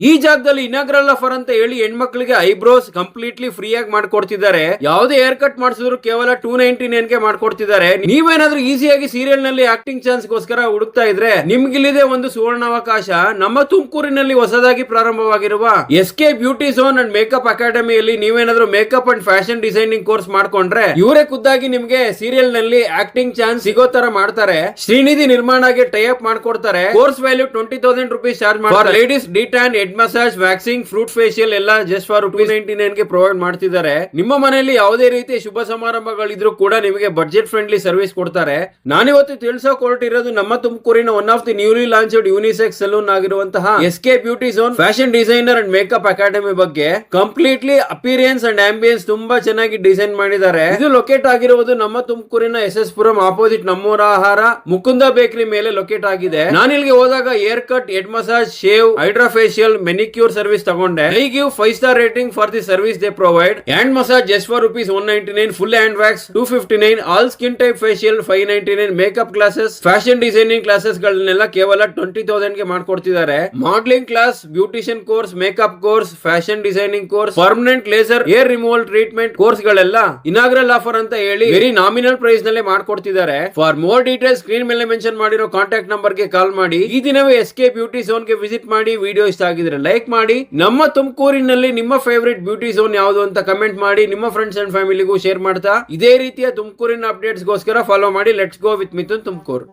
ಈ ಜಾಗದಲ್ಲಿ inaugural offer ಅಂತ ಹೇಳಿ ಹೆಣ್ಮಕ್ಳಿಗೆ ಐಬ್ರೋಸ್ ಕಂಪ್ಲೀಟ್ಲಿ ಫ್ರೀ ಆಗಿ ಮಾಡ್ಕೊಡ್ತಿದ್ದಾರೆ. ಯಾವುದೇ ಹೇರ್ ಕಟ್ ಮಾಡಿಸಿದ್ರು ಕೇವಲ 299 ಗೆ ಮಾಡ್ಕೊಡ್ತಿದ್ದಾರೆ. ನೀವೇನಾದ್ರೂ ಈಸಿಯಾಗಿ ಸೀರಿಯಲ್ ನಲ್ಲಿ ಆಕ್ಟಿಂಗ್ ಚಾನ್ಸ್ ಗೋಸ್ಕರ ಹುಡುಕ್ತಾ ಇದ್ರೆ ನಿಮ್ಗಿಲ್ಲಿದೆ ಒಂದು ಸುವರ್ಣಾವಕಾಶ. ನಮ್ಮ ತುಮಕೂರಿನಲ್ಲಿ ಹೊಸದಾಗಿ ಪ್ರಾರಂಭವಾಗಿರುವ SK beauty zone and makeup ಅಕಾಡೆಮಿಯಲ್ಲಿ ನೀವೇನಾದ್ರೂ makeup and fashion designing course ಮಾಡ್ಕೊಂಡ್ರೆ ಇವರೇ ಖುದ್ದಾಗಿ ನಿಮ್ಗೆ ಸೀರಿಯಲ್ ನಲ್ಲಿ ಆಕ್ಟಿಂಗ್ ಚಾನ್ಸ್ ಸಿಗೋ ತರ ಮಾಡ್ತಾರೆ. ಶ್ರೀನಿಧಿ ನಿರ್ಮಾಣಗೆ ಟೈ ಅಪ್ ಮಾಡ್ಕೊಡ್ತಾರೆ. ಕೋರ್ಸ್ ವ್ಯಾಲ್ಯೂ 20,000 rupees ಚಾರ್ಜ್ ಮಾಡ್ತಾರೆ. Ladies de-tan head massage, waxing, fruit facial ಎಲ್ಲ ಜಸ್ಟ್ ಫಾರ್ 299 ಗೆ ಪ್ರೊವೈಡ್ ಮಾಡ್ತಿದ್ದಾರೆ. ನಿಮ್ಮ ಮನೆಯಲ್ಲಿ ಯಾವುದೇ ರೀತಿ ಶುಭ ಸಮಾರಂಭಗಳಿದ್ರು ಕೂಡ ನಿಮಗೆ ಬಡ್ಜೆಟ್ ಫ್ರೆಂಡ್ಲಿ ಸರ್ವಿಸ್ ಕೊಡ್ತಾರೆ. ನಾನಿವತ್ತು ತಿಳಿಸೋಕೆ ಹೊರಟಿರೋದು ನಮ್ಮ ತುಮಕೂರಿನ one of the newly launched unisex salon ಆಗಿರುವಂತಹ SK beauty zone fashion designer and makeup academy ಬಗ್ಗೆ. ಕಂಪ್ಲೀಟ್ಲಿ ಅಪಿಯರೆನ್ಸ್ ಅಂಡ್ ಆಂಬಿಯನ್ಸ್ ತುಂಬಾ ಚೆನ್ನಾಗಿ ಡಿಸೈನ್ ಮಾಡಿದ್ದಾರೆ. ಇದು ಲೊಕೇಟ್ ಆಗಿರುವುದು ನಮ್ಮ ತುಮಕೂರಿನ SS ಪುರಂ ಆಪೋಸಿಟ್ ನಮ್ಮೂರ ಆಹಾರ ಮುಕುಂದ ಬೇಕರಿ ಮೇಲೆ ಲೊಕೇಟ್ ಆಗಿದೆ. ನಾನಿಲ್ಲಿಗೆ ಹೋದಾಗ haircut, head massage, shave, hydra facial, manicure service ತಗೊಂಡೆ. I give 5 star rating for the service they provide. Hand massage just for ₹199, full hand wax 259, all skin type facial 599, makeup classes, fashion designing classes ಗಳನ್ನೆಲ್ಲ ಕೇವಲ 20,000 ಗೆ ಮಾಡ್ಕೊಡ್ತಿದ್ದಾರೆ. Modelling class, beautician course, makeup course, fashion designing course, permanent laser hair removal treatment course ಗಳೆಲ್ಲ inaugural offer ಅಂತ ಹೇಳಿ very nominal price ನಲ್ಲಿ ಮಾಡ್ಕೊಡ್ತಿದ್ದಾರೆ. For more details screen ಮೇಲೆ mention ಮಾಡಿರೋ ಕಾಂಟ್ಯಾಕ್ಟ್ ನಂಬರ್ ಗೆ ಕಾಲ್ ಮಾಡಿ. ಈ ದಿನವೇ SK ಬ್ಯೂಟಿ ಝೋನ್ ಗೆ ವಿಸಿಟ್ ಮಾಡಿ. ವಿಡಿಯೋ ಇಷ್ಟ ಆಗಿದ್ರೆ ಲೈಕ್ ಮಾಡಿ. ನಮ್ಮ ತುಮಕೂರಿನಲ್ಲಿ ನಿಮ್ಮ ಫೇವರಿಟ್ ಬ್ಯೂಟಿ ಝೋನ್ ಯಾವುದು ಅಂತ ಕಮೆಂಟ್ ಮಾಡಿ. ನಿಮ್ಮ ಫ್ರೆಂಡ್ಸ್ ಅಂಡ್ ಫ್ಯಾಮಿಲಿಗೂ ಶೇರ್ ಮಾಡ್ತಾ ಇದೇ ರೀತಿಯ ತುಮಕೂರಿನ ಅಪ್ಡೇಟ್ಸ್ ಗೋಸ್ಕರ ಫಾಲೋ ಮಾಡಿ. Let's go with Mithun Tumakuru.